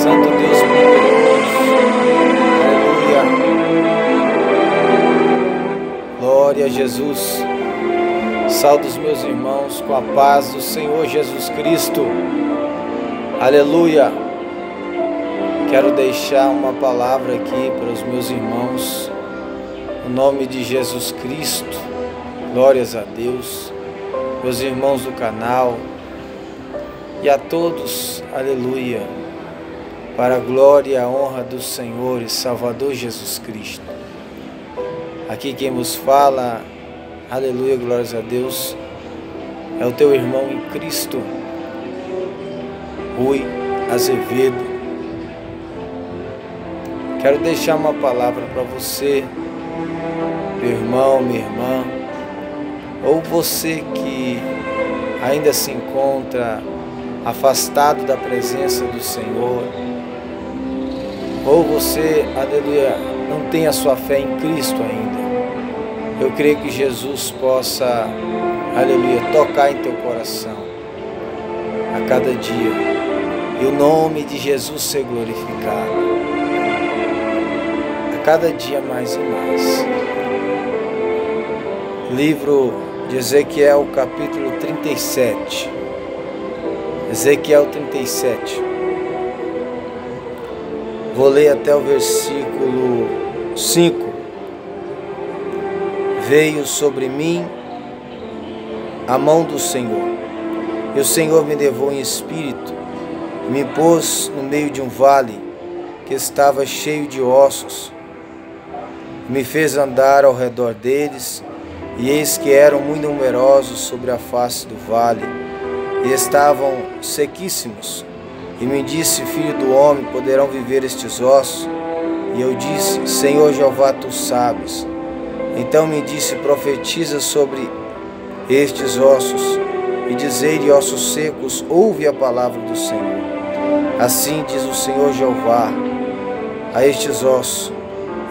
Santo Deus poderoso. Aleluia. Glória a Jesus. Saúdo os meus irmãos com a paz do Senhor Jesus Cristo. Aleluia. Quero deixar uma palavra aqui para os meus irmãos, no nome de Jesus Cristo. Glórias a Deus, meus irmãos do canal e a todos, aleluia, para a glória e a honra do Senhor e Salvador Jesus Cristo. Aqui quem vos fala, aleluia, glórias a Deus, é o teu irmão em Cristo, Rui Azevedo. Quero deixar uma palavra para você, meu irmão, minha irmã, ou você que ainda se encontra afastado da presença do Senhor, ou você, aleluia, não tem a sua fé em Cristo ainda. Eu creio que Jesus possa, aleluia, tocar em teu coração a cada dia e o nome de Jesus ser glorificado a cada dia mais e mais. Livro de Ezequiel, capítulo 37. Ezequiel 37. Vou ler até o versículo 5. Veio sobre mim a mão do Senhor, e o Senhor me levou em espírito, e me pôs no meio de um vale que estava cheio de ossos, e me fez andar ao redor deles, e eis que eram muito numerosos sobre a face do vale, e estavam sequíssimos. E me disse: filho do homem, poderão viver estes ossos? E eu disse: Senhor Jeová, tu sabes. Então me disse: profetiza sobre estes ossos, e dizei-lhe, ossos secos, ouve a palavra do Senhor. Assim diz o Senhor Jeová a estes ossos: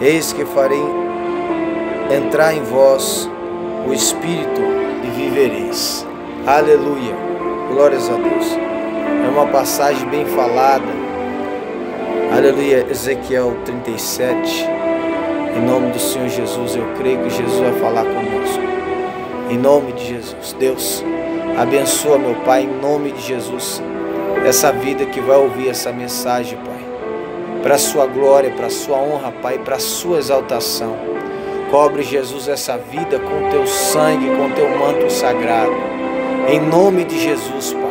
eis que farei entrar em vós o Espírito e vivereis. Aleluia, glórias a Deus. É uma passagem bem falada, aleluia, Ezequiel 37, em nome do Senhor Jesus. Eu creio que Jesus vai falar conosco, em nome de Jesus. Deus, abençoa, meu Pai, em nome de Jesus, essa vida que vai ouvir essa mensagem, Pai, para a sua glória, para a sua honra, Pai, para a sua exaltação. Cobre, Jesus, essa vida com teu sangue, com teu manto sagrado, em nome de Jesus, Pai.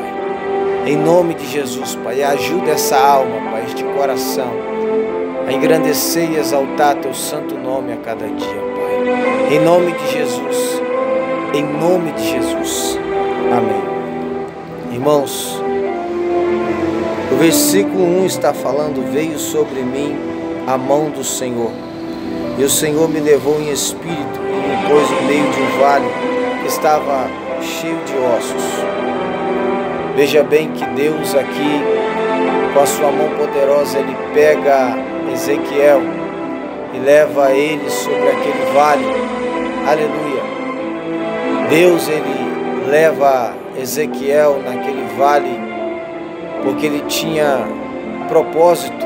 Em nome de Jesus, Pai, ajuda essa alma, Pai, este coração, a engrandecer e exaltar teu santo nome a cada dia, Pai. Em nome de Jesus, em nome de Jesus. Amém. Irmãos, o versículo 1 está falando: veio sobre mim a mão do Senhor, e o Senhor me levou em espírito e me pôs no meio de um vale que estava cheio de ossos. Veja bem que Deus aqui, com a sua mão poderosa, Ele pega Ezequiel e leva ele sobre aquele vale. Aleluia. Deus, Ele leva Ezequiel naquele vale porque Ele tinha propósito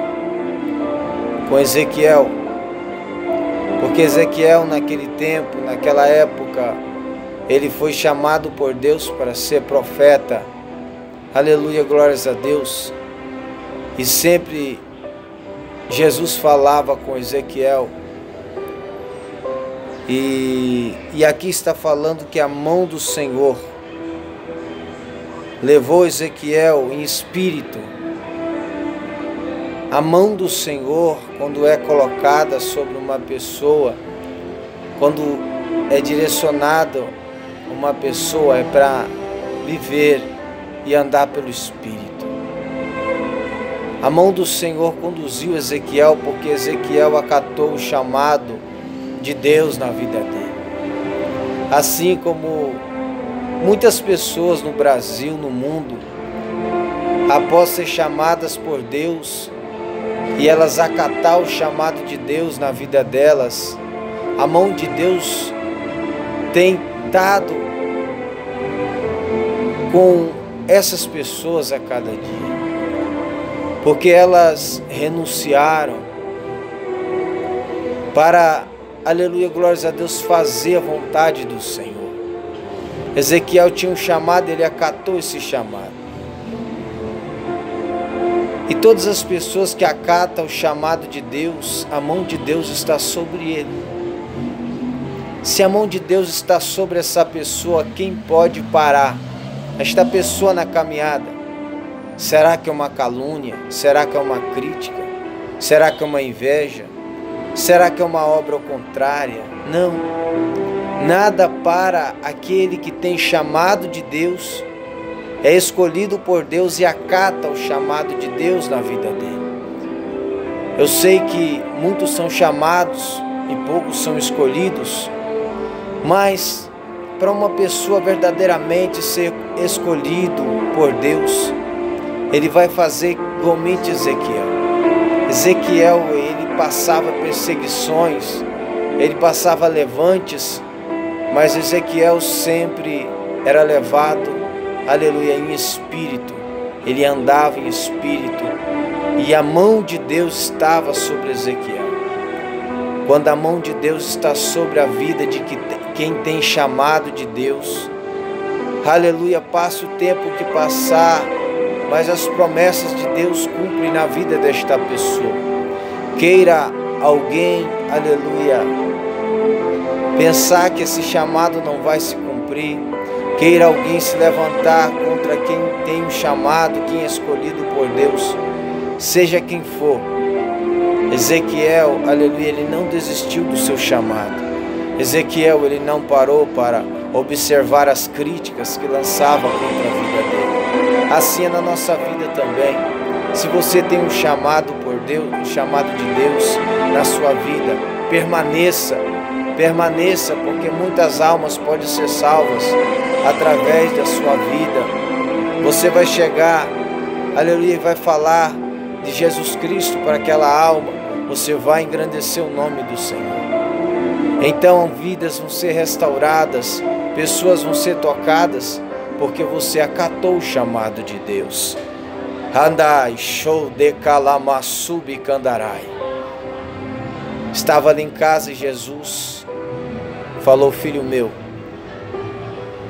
com Ezequiel. Porque Ezequiel, naquele tempo, naquela época, ele foi chamado por Deus para ser profeta. Aleluia, glórias a Deus. E sempre Jesus falava com Ezequiel. E aqui está falando que a mão do Senhor levou Ezequiel em espírito. A mão do Senhor, quando é colocada sobre uma pessoa, quando é direcionado uma pessoa, é para viver e andar pelo Espírito. A mão do Senhor conduziu Ezequiel porque Ezequiel acatou o chamado de Deus na vida dele. Assim como muitas pessoas no Brasil, no mundo, após ser chamadas por Deus e elas acatar o chamado de Deus na vida delas, a mão de Deus tem estado com essas pessoas a cada dia. porque elas renunciaram para, aleluia, glórias a Deus, fazer a vontade do Senhor. Ezequiel tinha um chamado, ele acatou esse chamado. E todas as pessoas que acatam o chamado de Deus, a mão de Deus está sobre ele. Se a mão de Deus está sobre essa pessoa, quem pode parar esta pessoa na caminhada? Será que é uma calúnia? Será que é uma crítica? Será que é uma inveja? Será que é uma obra contrária? Não. Nada para aquele que tem chamado de Deus, é escolhido por Deus e acata o chamado de Deus na vida dele. Eu sei que muitos são chamados e poucos são escolhidos, mas para uma pessoa verdadeiramente ser escolhido por Deus, ele vai fazer igualmente Ezequiel. Ezequiel, ele passava perseguições, ele passava levantes, mas Ezequiel sempre era levado, aleluia, em espírito. Ele andava em espírito e a mão de Deus estava sobre Ezequiel. Quando a mão de Deus está sobre a vida de quem tem chamado de Deus, aleluia, passa o tempo que passar, mas as promessas de Deus cumprem na vida desta pessoa. Queira alguém, aleluia, pensar que esse chamado não vai se cumprir, queira alguém se levantar contra quem tem um chamado, quem é escolhido por Deus, seja quem for. Ezequiel, aleluia, ele não desistiu do seu chamado. Ezequiel, ele não parou para observar as críticas que lançavam contra a vida dele. Assim é na nossa vida também. Se você tem um chamado por Deus, um chamado de Deus na sua vida, permaneça, porque muitas almas podem ser salvas através da sua vida. Você vai chegar, aleluia, e vai falar de Jesus Cristo para aquela alma, você vai engrandecer o nome do Senhor. Então vidas vão ser restauradas, pessoas vão ser tocadas, porque você acatou o chamado de Deus. Andai, show de calamaçubi candarai. Estava ali em casa e Jesus falou: filho meu,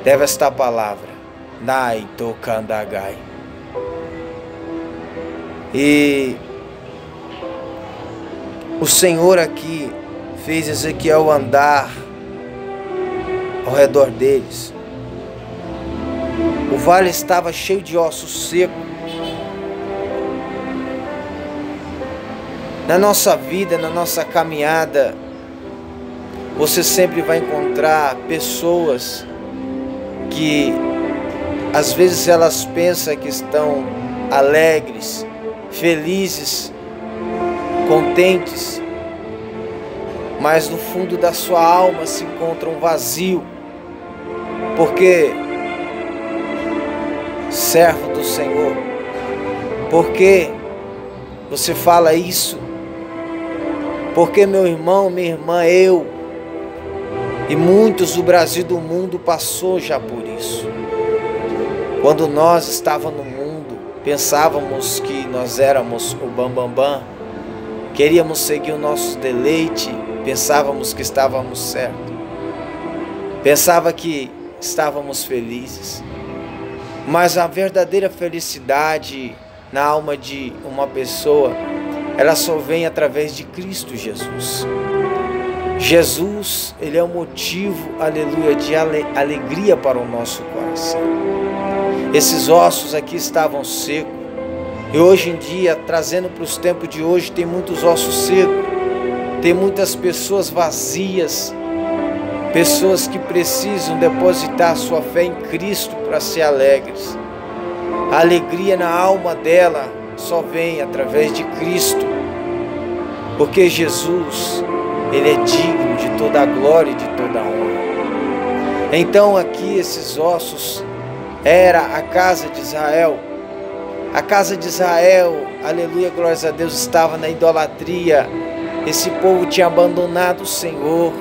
leva esta palavra, nai tocandagai. E o Senhor aqui fez Ezequiel andar ao redor deles. O vale estava cheio de ossos secos. Na nossa vida, na nossa caminhada, você sempre vai encontrar pessoas que às vezes elas pensam que estão alegres, felizes, contentes, mas no fundo da sua alma se encontra um vazio. Porque servo do Senhor, porque você fala isso? Porque meu irmão, minha irmã, eu e muitos do Brasil e do mundo passou já por isso. Quando nós estávamos no mundo, pensávamos que nós éramos o bambambam, queríamos seguir o nosso deleite, pensávamos que estávamos certos, pensava que estávamos felizes, mas a verdadeira felicidade na alma de uma pessoa, ela só vem através de Cristo Jesus. Jesus, ele é o motivo, aleluia, de alegria para o nosso coração. Esses ossos aqui estavam secos, e hoje em dia, trazendo para os tempos de hoje, tem muitos ossos secos, tem muitas pessoas vazias, pessoas que precisam depositar sua fé em Cristo para ser alegres. A alegria na alma dela só vem através de Cristo, porque Jesus, ele é digno de toda a glória e de toda a honra. Então aqui esses ossos era a casa de Israel. A casa de Israel, aleluia, glórias a Deus, estava na idolatria. Esse povo tinha abandonado o Senhor,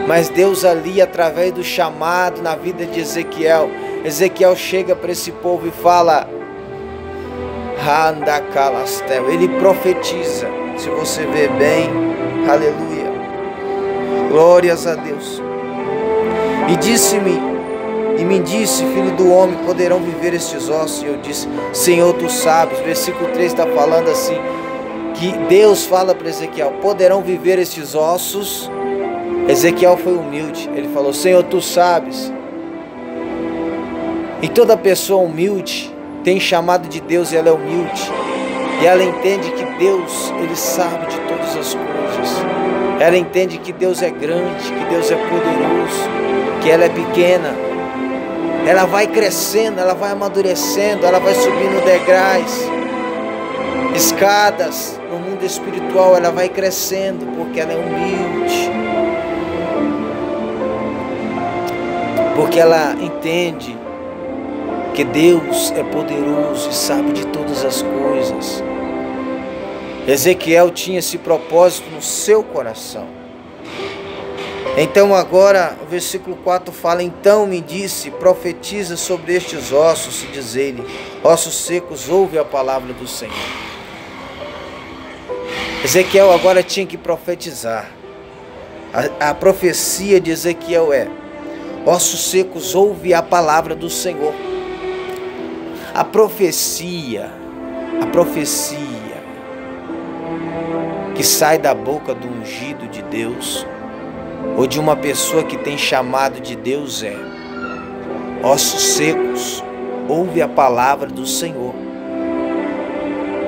mas Deus ali, através do chamado na vida de Ezequiel, Ezequiel chega para esse povo e fala: Ele profetiza. Se você vê bem, aleluia. Glórias a Deus. E me disse, filho do homem, poderão viver estes ossos? E eu disse, Senhor, tu sabes. Versículo 3 está falando assim, que Deus fala para Ezequiel, poderão viver estes ossos? Ezequiel foi humilde. Ele falou, Senhor, tu sabes. E toda pessoa humilde tem chamado de Deus e ela é humilde. E ela entende que Deus, Ele sabe de todas as coisas. Ela entende que Deus é grande, que Deus é poderoso, que ela é pequena. Ela vai crescendo, ela vai amadurecendo, ela vai subindo degraus, escadas no mundo espiritual, ela vai crescendo porque ela é humilde. Porque ela entende que Deus é poderoso e sabe de todas as coisas. Ezequiel tinha esse propósito no seu coração. Então agora o versículo 4 fala, então me disse, profetiza sobre estes ossos, e diz ele, ossos secos, ouve a palavra do Senhor. Ezequiel agora tinha que profetizar. A profecia de Ezequiel é, ossos secos, ouve a palavra do Senhor. A profecia que sai da boca do ungido de Deus, ou de uma pessoa que tem chamado de Deus é, ossos secos, ouve a palavra do Senhor.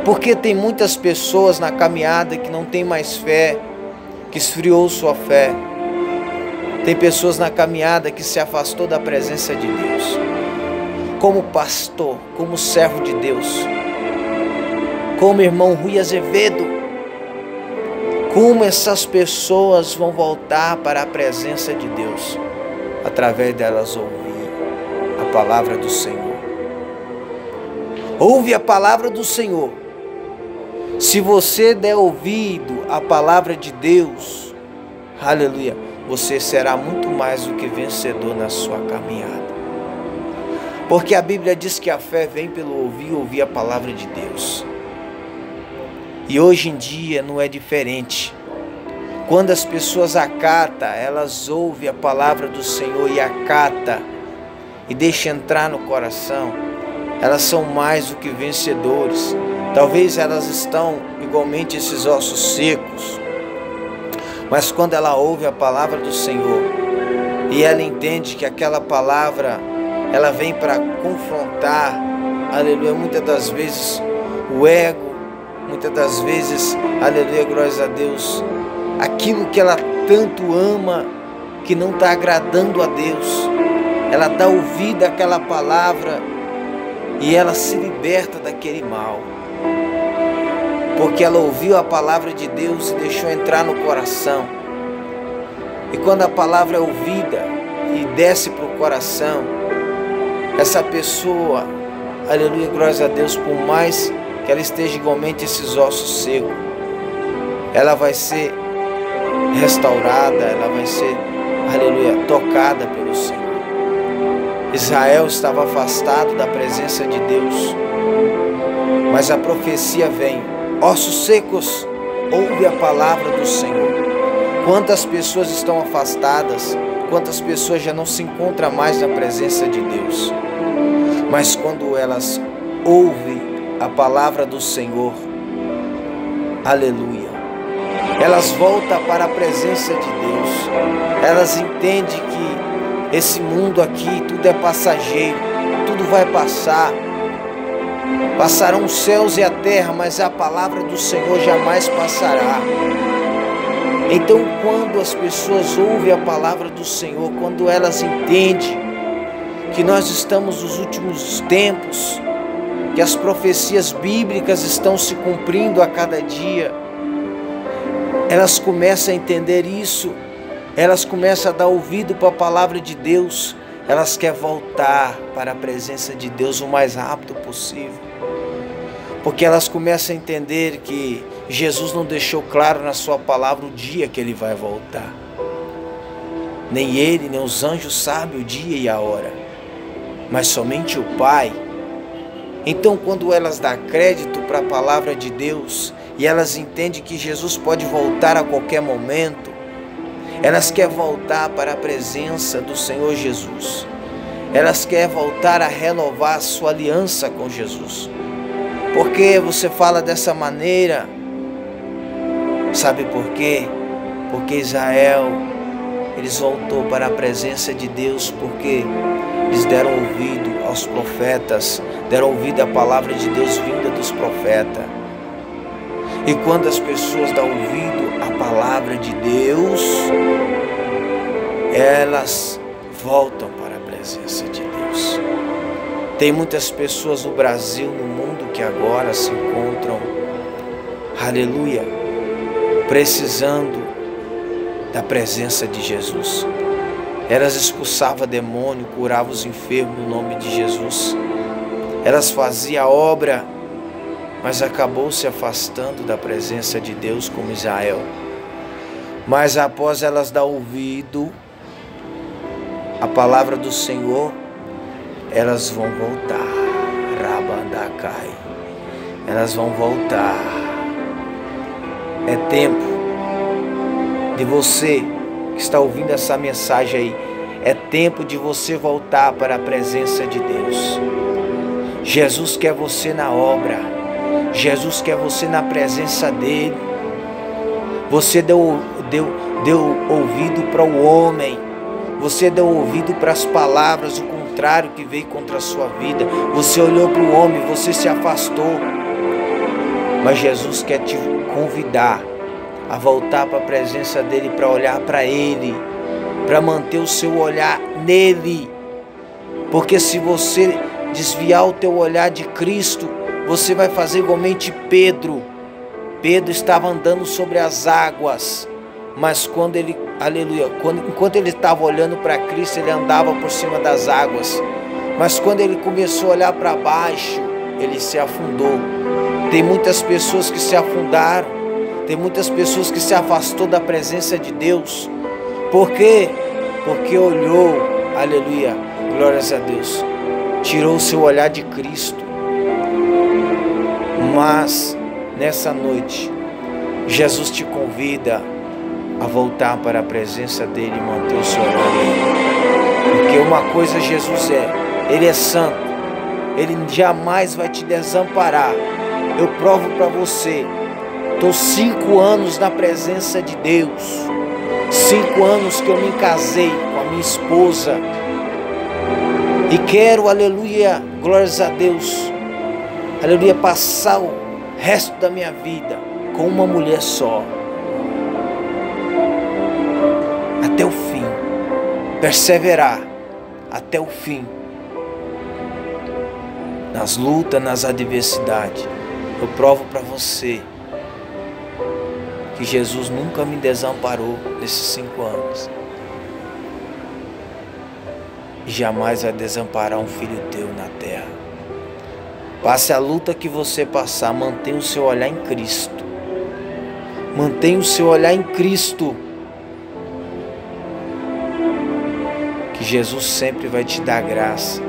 Porque tem muitas pessoas na caminhada que não tem mais fé, que esfriou sua fé. Tem pessoas na caminhada que se afastou da presença de Deus. Como pastor, como servo de Deus, como irmão Rui Azevedo, como essas pessoas vão voltar para a presença de Deus? Através delas ouvir a palavra do Senhor. Ouve a palavra do Senhor. Se você der ouvido à palavra de Deus, aleluia, você será muito mais do que vencedor na sua caminhada. Porque a Bíblia diz que a fé vem pelo ouvir a palavra de Deus. E hoje em dia não é diferente. Quando as pessoas acatam, elas ouvem a palavra do Senhor e acatam e deixam entrar no coração, elas são mais do que vencedores. Talvez elas estão igualmente esses ossos secos, mas quando ela ouve a palavra do Senhor e ela entende que aquela palavra ela vem para confrontar, aleluia, muitas das vezes o ego, muitas das vezes, aleluia, glórias a Deus, aquilo que ela tanto ama, que não está agradando a Deus, ela dá ouvido àquela palavra e ela se liberta daquele mal, porque ela ouviu a palavra de Deus e deixou entrar no coração. E quando a palavra é ouvida e desce para o coração, essa pessoa, aleluia, glórias a Deus, por mais que ela esteja igualmente esses ossos secos, ela vai ser restaurada, ela vai ser, aleluia, tocada pelo Senhor. Israel estava afastado da presença de Deus, mas a profecia vem, ossos secos, ouve a palavra do Senhor. Quantas pessoas estão afastadas, quantas pessoas já não se encontram mais na presença de Deus, mas quando elas ouvem a palavra do Senhor, aleluia, elas voltam para a presença de Deus. Elas entendem que esse mundo aqui, tudo é passageiro, tudo vai passar. Passarão os céus e a terra, mas a palavra do Senhor jamais passará. Então, quando as pessoas ouvem a palavra do Senhor, quando elas entendem que nós estamos nos últimos tempos, que as profecias bíblicas estão se cumprindo a cada dia, elas começam a entender isso, elas começam a dar ouvido para a palavra de Deus, elas querem voltar para a presença de Deus o mais rápido possível, porque elas começam a entender que Jesus não deixou claro na sua palavra o dia que Ele vai voltar. Nem Ele, nem os anjos sabem o dia e a hora, mas somente o Pai. Então, quando elas dão crédito para a palavra de Deus e elas entendem que Jesus pode voltar a qualquer momento, elas querem voltar para a presença do Senhor Jesus. Elas querem voltar a renovar a sua aliança com Jesus. Por que você fala dessa maneira? Sabe por quê? Porque Israel, eles voltou para a presença de Deus porque eles deram ouvido aos profetas, deram ouvido à palavra de Deus vinda dos profetas. E quando as pessoas dão ouvido à palavra de Deus, elas voltam para a presença de Deus. Tem muitas pessoas no Brasil, no mundo, que agora se encontram, aleluia, precisando da presença de Jesus. Elas expulsavam demônio, curavam os enfermos no nome de Jesus. Elas faziam a obra, mas acabou se afastando da presença de Deus como Israel. Mas após elas dar ouvido à palavra do Senhor, elas vão voltar. Rabandacai. Elas vão voltar. É tempo de você que está ouvindo essa mensagem aí. É tempo de você voltar para a presença de Deus. Jesus quer você na obra. Jesus quer você na presença dele. Você deu ouvido para o homem. Você deu ouvido para as palavras, o contrário que veio contra a sua vida. Você olhou para o homem, você se afastou. Mas Jesus quer te convidar a voltar para a presença dele, para olhar para ele, para manter o seu olhar nele. Porque se você desviar o teu olhar de Cristo, você vai fazer igualmente Pedro. Pedro estava andando sobre as águas, mas quando ele, aleluia, enquanto ele estava olhando para Cristo, ele andava por cima das águas. Mas quando ele começou a olhar para baixo, ele se afundou. Tem muitas pessoas que se afundaram. Tem muitas pessoas que se afastou da presença de Deus. Por quê? Porque olhou, aleluia, glórias a Deus, tirou o seu olhar de Cristo. Mas nessa noite, Jesus te convida a voltar para a presença dele e manter o seu olhar nele. Porque uma coisa Jesus ele é santo, ele jamais vai te desamparar. Eu provo para você. Estou 5 anos na presença de Deus. 5 anos que eu me casei com a minha esposa. E quero, aleluia, glórias a Deus, aleluia, passar o resto da minha vida com uma mulher só. Até o fim. Perseverar até o fim. Nas lutas, nas adversidades. Eu provo para você que Jesus nunca me desamparou nesses 5 anos. E jamais vai desamparar um filho teu na terra. Passe a luta que você passar, mantenha o seu olhar em Cristo. Mantenha o seu olhar em Cristo. Que Jesus sempre vai te dar graça.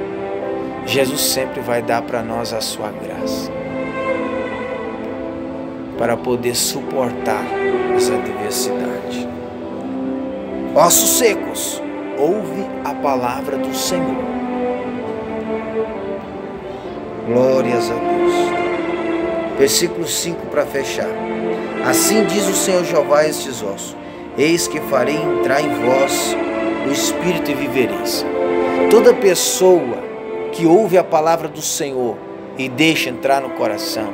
Jesus sempre vai dar para nós a sua graça. Para poder suportar essa adversidade. Ossos secos, ouve a palavra do Senhor. Glórias a Deus. Versículo 5 para fechar. Assim diz o Senhor Jeová a estes ossos: eis que farei entrar em vós o Espírito e vivereis. Toda pessoa que ouve a palavra do Senhor e deixa entrar no coração,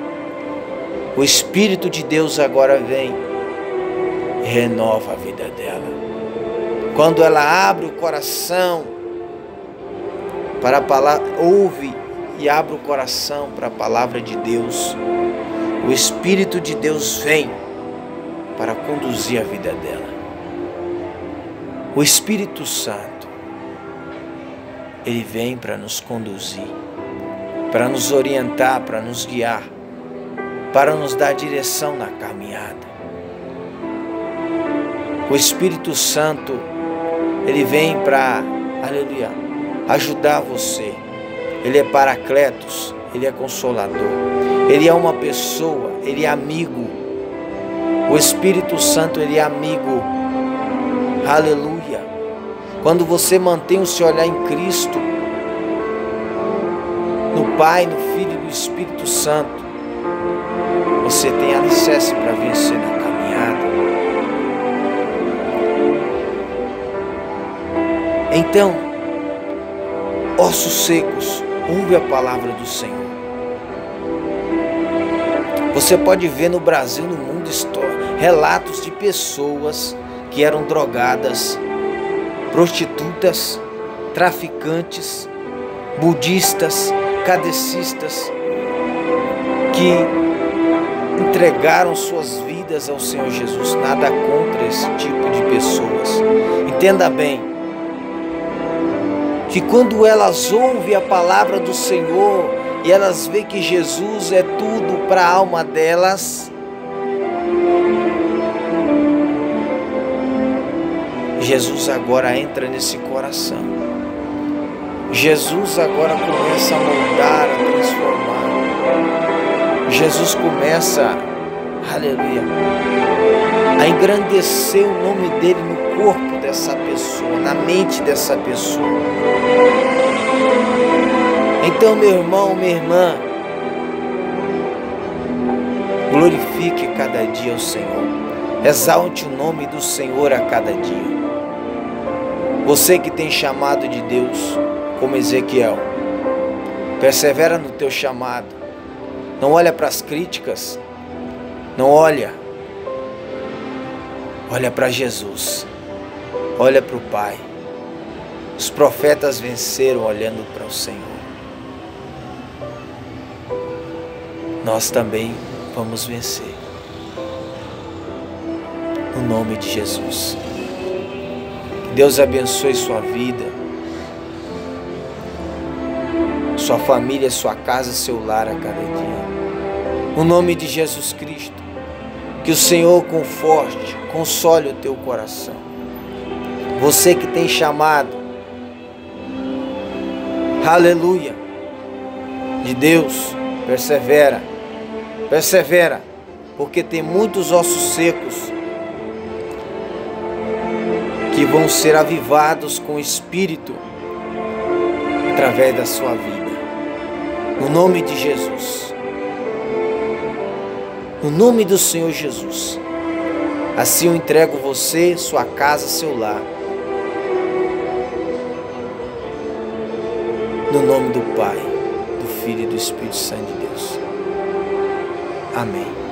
o Espírito de Deus agora vem e renova a vida dela. Quando ela abre o coração para a palavra, ouve e abre o coração para a palavra de Deus, o Espírito de Deus vem para conduzir a vida dela. O Espírito Santo, ele vem para nos conduzir, para nos orientar, para nos guiar, para nos dar direção na caminhada. O Espírito Santo, ele vem para, aleluia, ajudar você. Ele é Paracletos, Ele é consolador. Ele é uma pessoa, Ele é amigo. O Espírito Santo, Ele é amigo. Aleluia. Quando você mantém o seu olhar em Cristo, no Pai, no Filho e no Espírito Santo, você tem alicerce para vencer na caminhada. Então, ossos secos, ouve a palavra do Senhor. Você pode ver no Brasil, no mundo, relatos de pessoas que eram drogadas, prostitutas, traficantes, budistas, kardecistas, que entregaram suas vidas ao Senhor Jesus. Nada contra esse tipo de pessoas. Entenda bem, que quando elas ouvem a palavra do Senhor e elas veem que Jesus é tudo para a alma delas, Jesus agora entra nesse coração. Jesus agora começa a moldar, a transformar. Jesus começa, aleluia, a engrandecer o nome dele no corpo dessa pessoa, na mente dessa pessoa. Então, meu irmão, minha irmã, glorifique cada dia o Senhor. Exalte o nome do Senhor a cada dia. Você que tem chamado de Deus, como Ezequiel, persevera no teu chamado. Não olha para as críticas. Não olha. Olha para Jesus. Olha para o Pai. Os profetas venceram olhando para o Senhor. Nós também vamos vencer. No nome de Jesus. Que Deus abençoe sua vida, sua família, sua casa, seu lar a cada dia. No nome de Jesus Cristo. Que o Senhor conforte, console o teu coração. Você que tem chamado, aleluia, de Deus, persevera, persevera, porque tem muitos ossos secos que vão ser avivados com o Espírito através da sua vida. No nome de Jesus. No nome do Senhor Jesus. Assim eu entrego você, sua casa, seu lar. No nome do Pai, do Filho e do Espírito Santo de Deus. Amém.